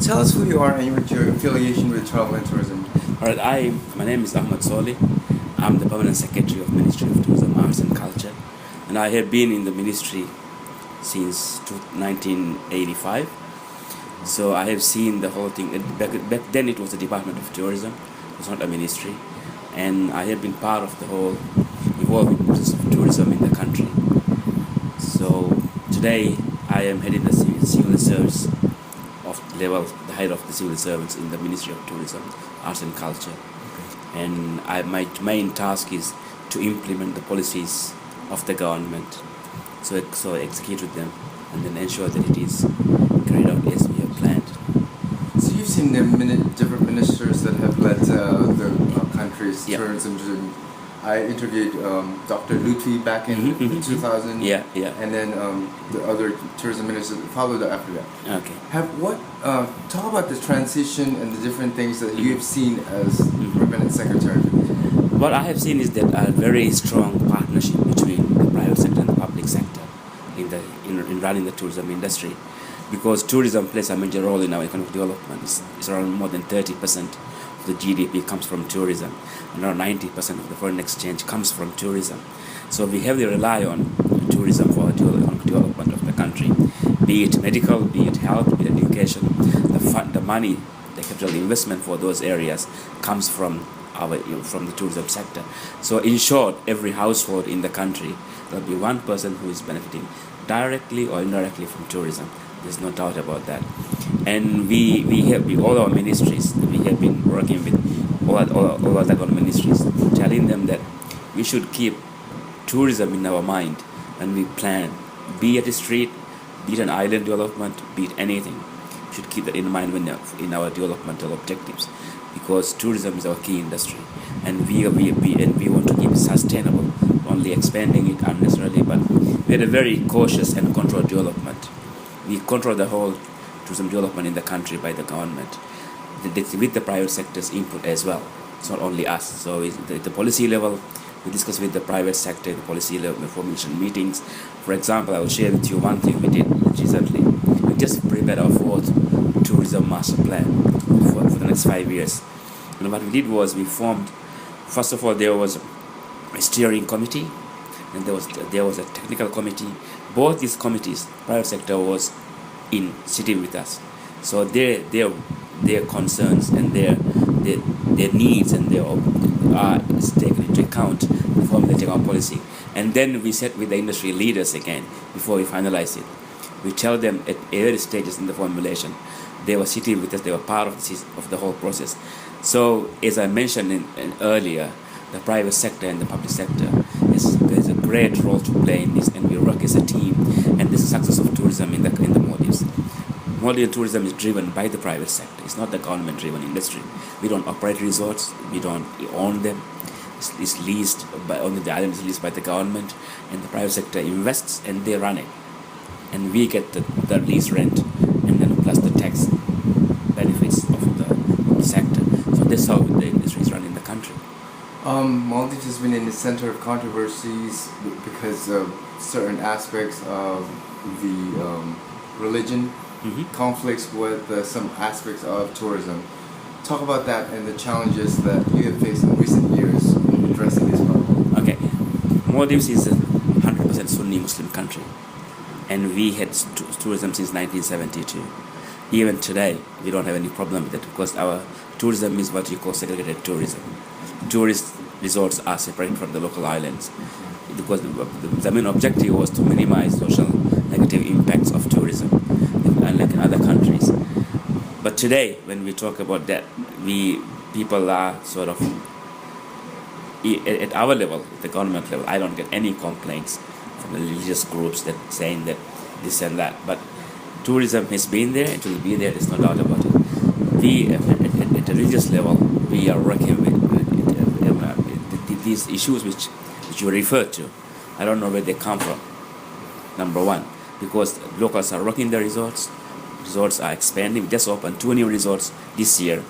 Tell us who you are and your affiliation with travel and tourism. All right, my name is Ahmed Salih. I'm the Permanent Secretary of Ministry of Tourism, Arts and Culture, and I have been in the ministry since 1985. So I have seen the whole thing. Back then it was the Department of Tourism, it was not a ministry, and I have been part of the whole evolving process of tourism in the country. So today I am heading the civil service of level, the head of the civil servants in the Ministry of Tourism, Arts and Culture. And my main task is to implement the policies of the government, so execute with them and then ensure that it is carried out as we have planned. So you've seen the different ministers that have led the country's tourism. I interviewed Dr. Lutfi back in 2000. And then the other tourism ministers followed after that. Okay. Talk about the transition and the different things that you have seen as permanent secretary. What I have seen is that a very strong partnership between the private sector and the public sector in running the tourism industry, because tourism plays a major role in our economic development. It's around more than 30% of the GDP comes from tourism, and around 90% of the foreign exchange comes from tourism. So we heavily rely on tourism for the economic development of the country, be it medical, be it health, be it education. The money, the capital investment for those areas comes from from the tourism sector. So in short, every household in the country, there will be one person who is benefiting directly or indirectly from tourism. There's no doubt about that. And all our ministries, we have been working with all other government ministries, telling them that we should keep tourism in our mind when we plan, be it a street, be it an island development, be it anything. We should keep that in mind in our developmental objectives, because tourism is our key industry, and we want to keep it sustainable, only expanding it unnecessarily. But we had a very cautious and controlled development. We control the whole tourism development in the country by the government, with the private sector's input as well. It's not only us. So at the policy level, we discuss with the private sector, the policy level information meetings. For example, I will share with you one thing we did recently. We just prepared our fourth tourism master plan for the next 5 years. And what we did was we formed, first of all, there was a steering committee, and there was a technical committee. Both these committees, private sector was sitting with us. So their concerns and their needs and their is taken into account in formulating our policy. And then we sat with the industry leaders again before we finalize it. We tell them at early stages in the formulation. They were sitting with us, they were part of the whole process. So as I mentioned earlier, the private sector and the public sector there's a great role to play in this, and we work as a team. And this is the success of tourism in the Maldives. Maldivian tourism is driven by the private sector. It's not the government-driven industry. We don't operate resorts. We don't own them. It's leased only the island is leased by the government, and the private sector invests and they run it, and we get the lease rent, and then plus the tax benefits of the sector. So that's how the industry is run in the country. Maldives has been in the center of controversies because of certain aspects of the religion, conflicts with some aspects of tourism. Talk about that and the challenges that you have faced in recent years in addressing this problem. Okay, Maldives is a 100% Sunni Muslim country, and we had tourism since 1972. Even today, we don't have any problem with it, because our tourism is what you call segregated tourism. Tourist resorts are separate from the local islands, because the main objective was to minimize social negative impacts of tourism, unlike in other countries. But today, when we talk about that, people are sort of, at our level, at the government level, I don't get any complaints from the religious groups that saying that this and that. But tourism has been there, it will be there, there's no doubt about it. We, at the religious level, we are working with these issues which you referred to. I don't know where they come from, number one, because locals are working the resorts are expanding. We just opened 2 new resorts this year,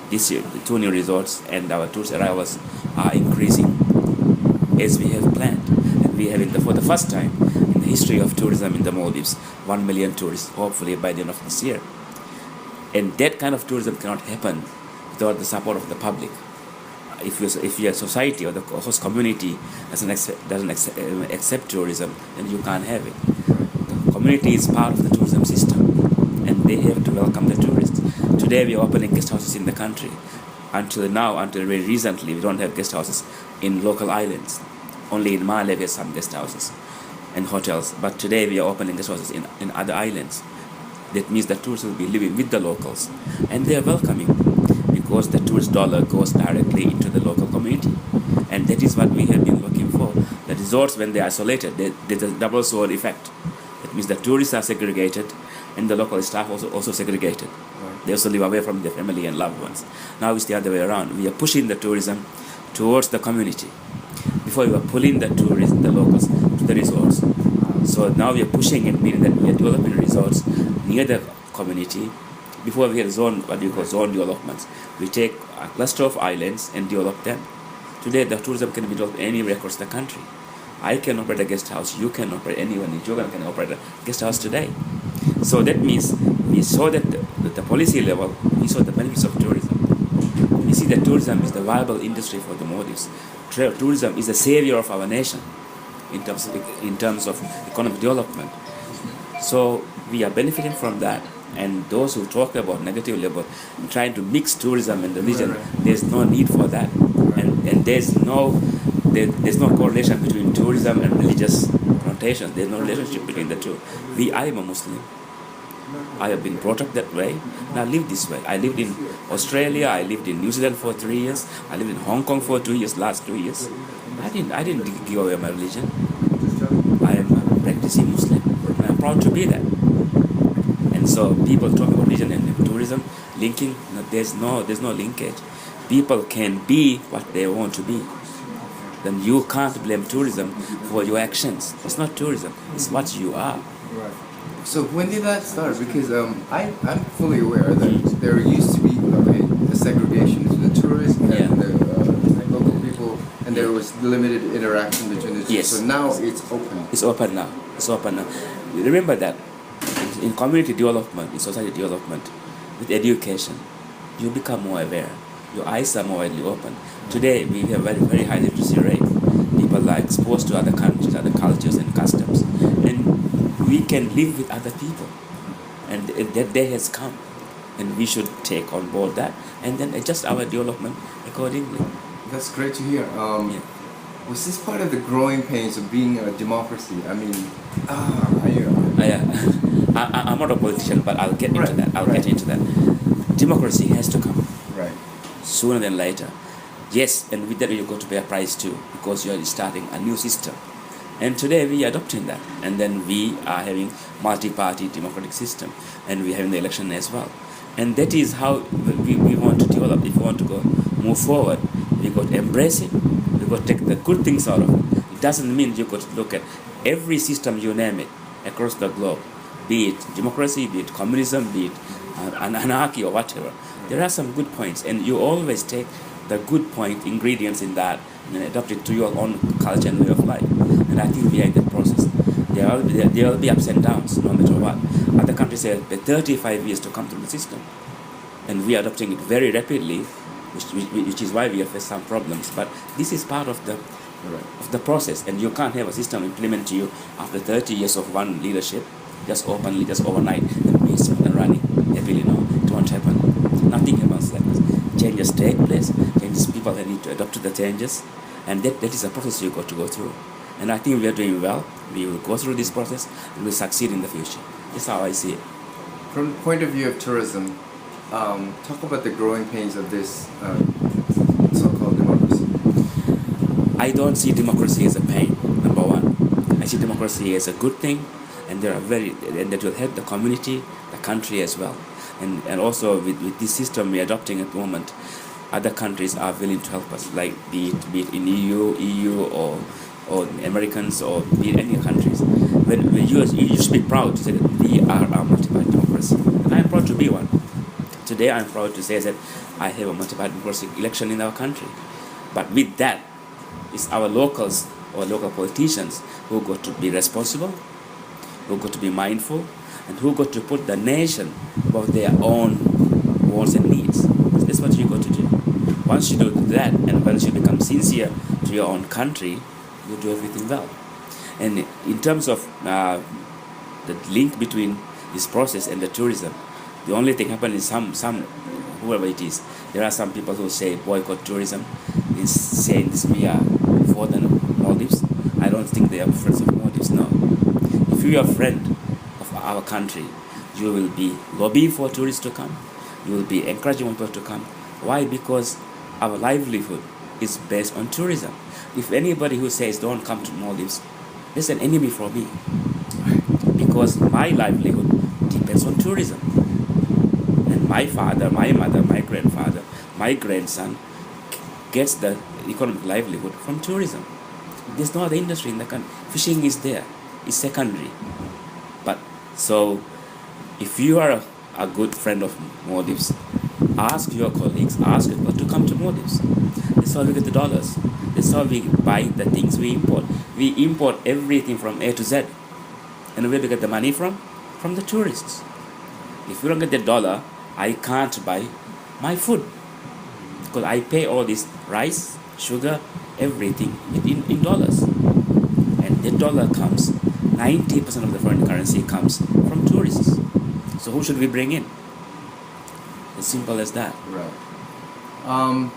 2 new resorts, and our tourist arrivals are increasing as we have planned. And we have, for the first time in the history of tourism in the Maldives, 1 million tourists, hopefully by the end of this year. And that kind of tourism cannot happen without the support of the public. If your society or the host community doesn't accept tourism, then you can't have it. The community is part of the tourism system, and they have to welcome the tourists. Today we are opening guest houses in the country. Until very recently, we don't have guest houses in local islands. Only in Maldives we have some guest houses and hotels. But today we are opening guest houses in other islands. That means the tourists will be living with the locals, and they are welcoming, because the tourist dollar goes directly into the local community. And that is what we have been looking for. The resorts, when they are isolated, there's a double sword effect. That means the tourists are segregated, and the local staff also segregated. They also live away from their family and loved ones. Now it's the other way around. We are pushing the tourism towards the community. Before we were pulling the tourists, the locals, to the resorts. So now we are pushing it, meaning that we are developing resorts near the community. Before we had zone developments. We take a cluster of islands and develop them. Today the tourism can be developed anywhere across the country. I can operate a guest house, you can operate, anyone in Jogan can operate a guest house today. So that means we saw that at the policy level, we saw the benefits of tourism. We see that tourism is the viable industry for the Maldives. Tourism is the savior of our nation in terms of economic development. So we are benefiting from that. And those who talk about negatively about trying to mix tourism and religion, there's no need for that. And there's no correlation between tourism and religious connotations. There's no relationship between the two. I am a Muslim. I have been brought up that way, and I live this way. I lived in Australia, I lived in New Zealand for 3 years, I lived in Hong Kong for 2 years, last 2 years. I didn't give away my religion. I am a practicing Muslim, and I'm proud to be that. And so people talk about religion and tourism, linking, there's no linkage. People can be what they want to be. Then you can't blame tourism for your actions. It's not tourism, it's what you are. Right. So when did that start? Because I'm fully aware that there used to be a segregation between the tourists and the local people, and there was limited interaction between the two. Yes. So now it's open. It's open now. Remember that in community development, in society development, with education, you become more aware. Your eyes are more widely open. Today we have very, very high literacy rate. People are exposed to other countries, other cultures and customs, and we can live with other people. And that day has come, and we should take on board that and then adjust our development accordingly. That's great to hear. Was this part of the growing pains of being a democracy? I mean, I'm not a politician, but I'll get into that. Get into that. Democracy has to come. Right. Sooner than later. Yes, and with that you're going to pay a price too, because you are starting a new system. And today we are adopting that. And then we are having multi-party democratic system, and we are having the election as well. And that is how we want to develop. If we want to move forward, we got to embrace it. We got to take the good things out of it. It doesn't mean you got to look at every system, you name it, across the globe, be it democracy, be it communism, be it anarchy or whatever. There are some good points, and you always take the good point ingredients in that and adopt it to your own culture and way of life. And I think we are in that process. There will be ups and downs, no matter what. Other countries have 35 years to come through the system, and we are adopting it very rapidly, which is why we have faced some problems. But this is part of the process, and you can't have a system implemented to you after 30 years of one leadership, just openly, just overnight, and be smooth and running happily. No, it won't happen. Nothing happens like this. Changes take place. Changes, people need to adapt to the changes, and that is a process you got to go through. And I think we are doing well. We will go through this process and we'll succeed in the future. That's how I see it. From the point of view of tourism, talk about the growing pains of this so-called democracy. I don't see democracy as a pain, number one. I see democracy as a good thing, and that will help the community, the country as well. And also with this system we're adopting at the moment, other countries are willing to help us, like be it in EU or Americans, or be it any countries. When you should be proud to say that we are a multi-party democracy, and I'm proud to be one. Today I'm proud to say that I have a multi-party democracy election in our country. But with that, it's our locals or local politicians who got to be responsible, who got to be mindful, and who got to put the nation above their own wants and needs. That's what you got to do. Once you do that, and once you become sincere to your own country, you do everything well. And in terms of the link between this process and the tourism, the only thing happens is some whoever it is, there are some people who say boycott tourism, is saying this we are for the Maldives. I don't think they are friends of Maldives. No. If you are a friend of our country, you will be lobbying for tourists to come. You will be encouraging people to come. Why? Because our livelihood is based on tourism. If anybody who says don't come to Maldives, there's an enemy for me. Because my livelihood depends on tourism. And my father, my mother, my grandfather, my grandson gets the economic livelihood from tourism. There's no other industry in the country. Fishing is there. It's secondary. But so if you are a good friend of Maldives, ask your colleagues, ask people to come to Maldives. That's how we get the dollars. That's how we buy the things we import. We import everything from A to Z. And where do we get the money from? From the tourists. If you don't get the dollar, I can't buy my food. Because I pay all this rice, sugar, everything in dollars. And the dollar comes, 90% of the foreign currency comes from tourists. So who should we bring in? As simple as that. Right.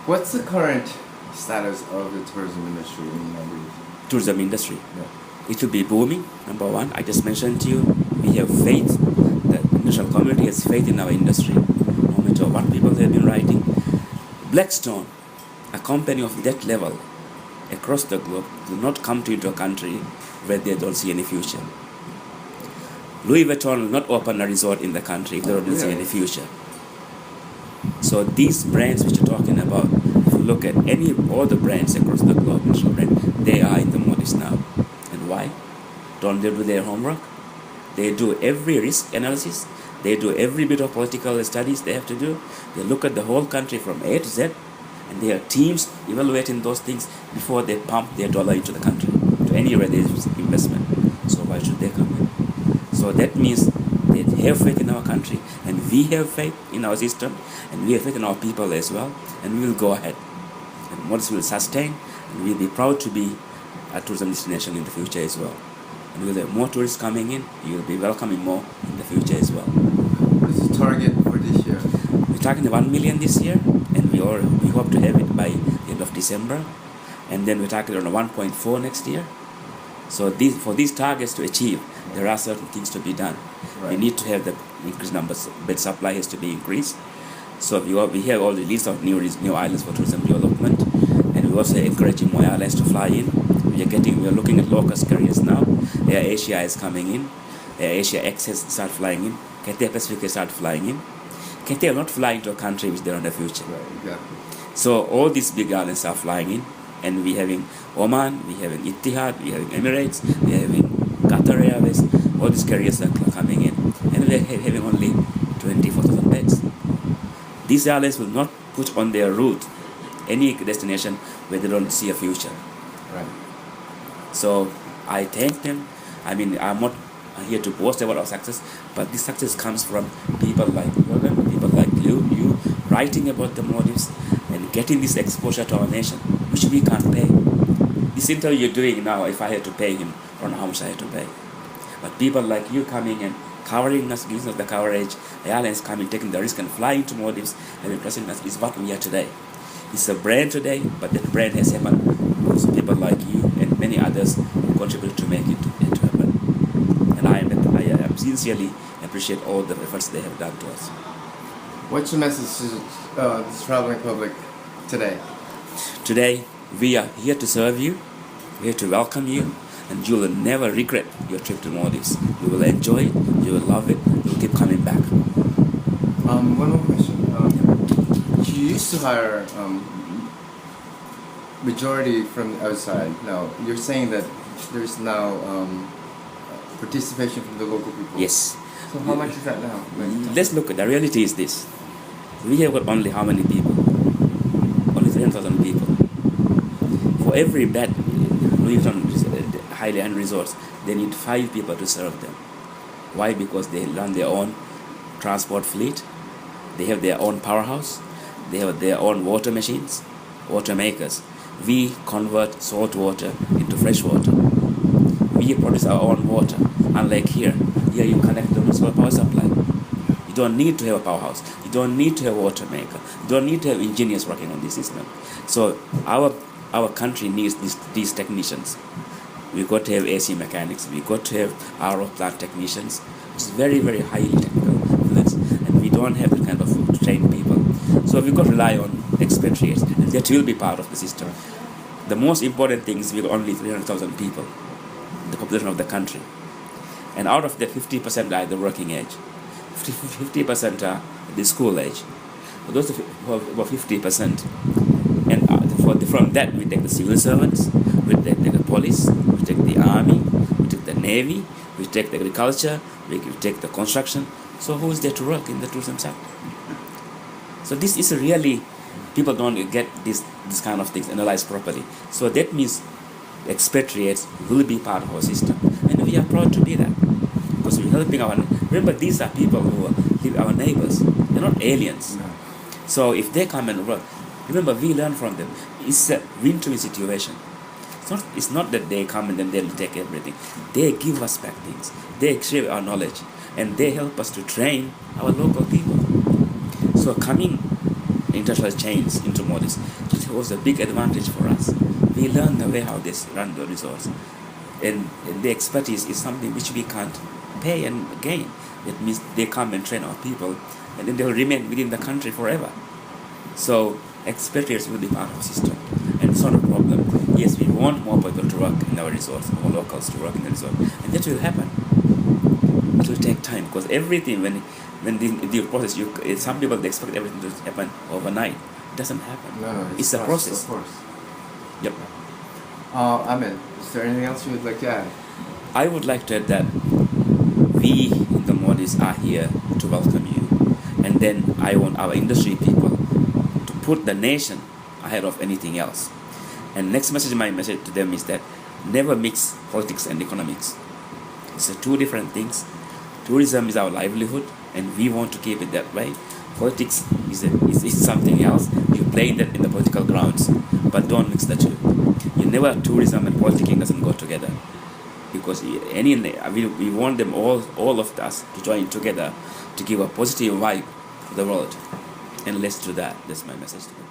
What's the current status of the tourism industry in Maldives? Tourism industry. Yeah. It will be booming, number one. I just mentioned to you, we have faith. The international community has faith in our industry. No matter what people have been writing. Blackstone, a company of that level across the globe, will not come into a country where they don't see any future. Louis Vuitton will not open a resort in the country if they don't see any future. So these brands which you're talking about, if you look at all the brands across the globe, international brand, they are in the Maldives now. And why? Don't they do their homework? They do every risk analysis. They do every bit of political studies they have to do. They look at the whole country from A to Z, and there are teams evaluating those things before they pump their dollar into the country, to anywhere there is investment. So why should they come in? So that means they have faith in our country, and we have faith in our system, and we have faith in our people as well, and we will go ahead. And Maldives will sustain, and we'll be proud to be a tourism destination in the future as well. And we'll have more tourists coming in, you will be welcoming more in the future as well. What is the target for this year? We're targeting 1 million this year, and we hope to have it by the end of December, and then we're targeting on 1.4 next year. So for these targets to achieve, there are certain things to be done. Right. We need to have the increased numbers, bed supply has to be increased. So we have all the list of new islands for tourism development, and we're also encouraging more airlines to fly in. We are looking at low-cost carriers now. Air Asia is coming in. Air Asia X has started flying in. Cathay Pacific has started flying in. Cathay will not fly into a country which they don't have future. Right, exactly. So all these big airlines are flying in, and we're having Oman, we're having Etihad, we're having Emirates, we're having Qatar Airways. All these carriers are coming in, and we're having only 24,000 beds. These airlines will not put on their route any destination where they don't see a future. Right. So I thank them. I mean, I'm not here to boast about our success, but this success comes from people like Logan, people like you writing about the Maldives and getting this exposure to our nation, which we can't pay. This interview you're doing now, if I had to pay him, I don't know how much I had to pay. But people like you coming and covering us, giving us the coverage, airlines coming, taking the risk and flying to Maldives and impressing us is what we are today. It's a brand today, but that brand has happened because of people like you and many others who contribute to make it to happen. And I am sincerely appreciate all the efforts they have done to us. What's your message to the traveling public today? Today, we are here to serve you, here to welcome you, and you will never regret your trip to Maldives. You will enjoy it, you will love it, you will keep coming back. One more question. You used to hire majority from the outside. Now, you're saying that there's now participation from the local people. Yes. So how much is that now? Let's look at the reality is this. We have got only how many people? Only 300,000 people. For every bed, Louis Vuitton high-end resorts, they need 5 people to serve them. Why? Because they run their own transport fleet. They have their own powerhouse. They have their own water machines, water makers. We convert salt water into fresh water. We produce our own water. Unlike here you connect the municipal power supply. You don't need to have a powerhouse. You don't need to have a water maker. You don't need to have engineers working on this system. So our country needs these technicians. We got to have AC mechanics. We got to have RO plant technicians. It's very, very highly technical fields, and we don't have the kind of trained people. So we got to rely on expatriates, and that will be part of the system. The most important thing is we got only 300,000 people, the population of the country, and out of that 50% are the working age, 50% are the school age. For those who have about 50%, and from that we take the civil servants, we take the police, we take the army, we take the navy, we take the agriculture, we take the construction. So who is there to work in the tourism sector? So this is really, people don't get this kind of things analyzed properly. So that means expatriates will be part of our system, and we are proud to be that, because we're helping remember, these are people who are our neighbors. They're not aliens. No. So if they come and work, remember, we learn from them. It's a win-to-win situation. It's not that they come and then they'll take everything. They give us back things. They share our knowledge, and they help us to train our local people. So coming international chains into Maldives, it was a big advantage for us. We learn the way how they run the resorts, and the expertise is something which we can't pay and gain. It means they come and train our people, and then they will remain within the country forever. So expatriates will be part of the system, and it's not a problem. Yes, we want more people to work in our resorts, more locals to work in the resort, and that will happen. It will take time, because everything, when the process, some people they expect everything to happen overnight. It doesn't happen. No, it's a process. Of course. Yep. Ahmed, is there anything else you would like to add? I would like to add that we in the Maldives are here to welcome you, and then I want our industry people to put the nation ahead of anything else. And next message, my message to them is that never mix politics and economics. It's two different things. Tourism is our livelihood, and we want to keep it that way. Politics is something else. You play in the political grounds, but don't mix the two. Tourism and politicking doesn't go together, because we want them all of us to join together to give a positive vibe to the world. And let's do that. That's my message to them.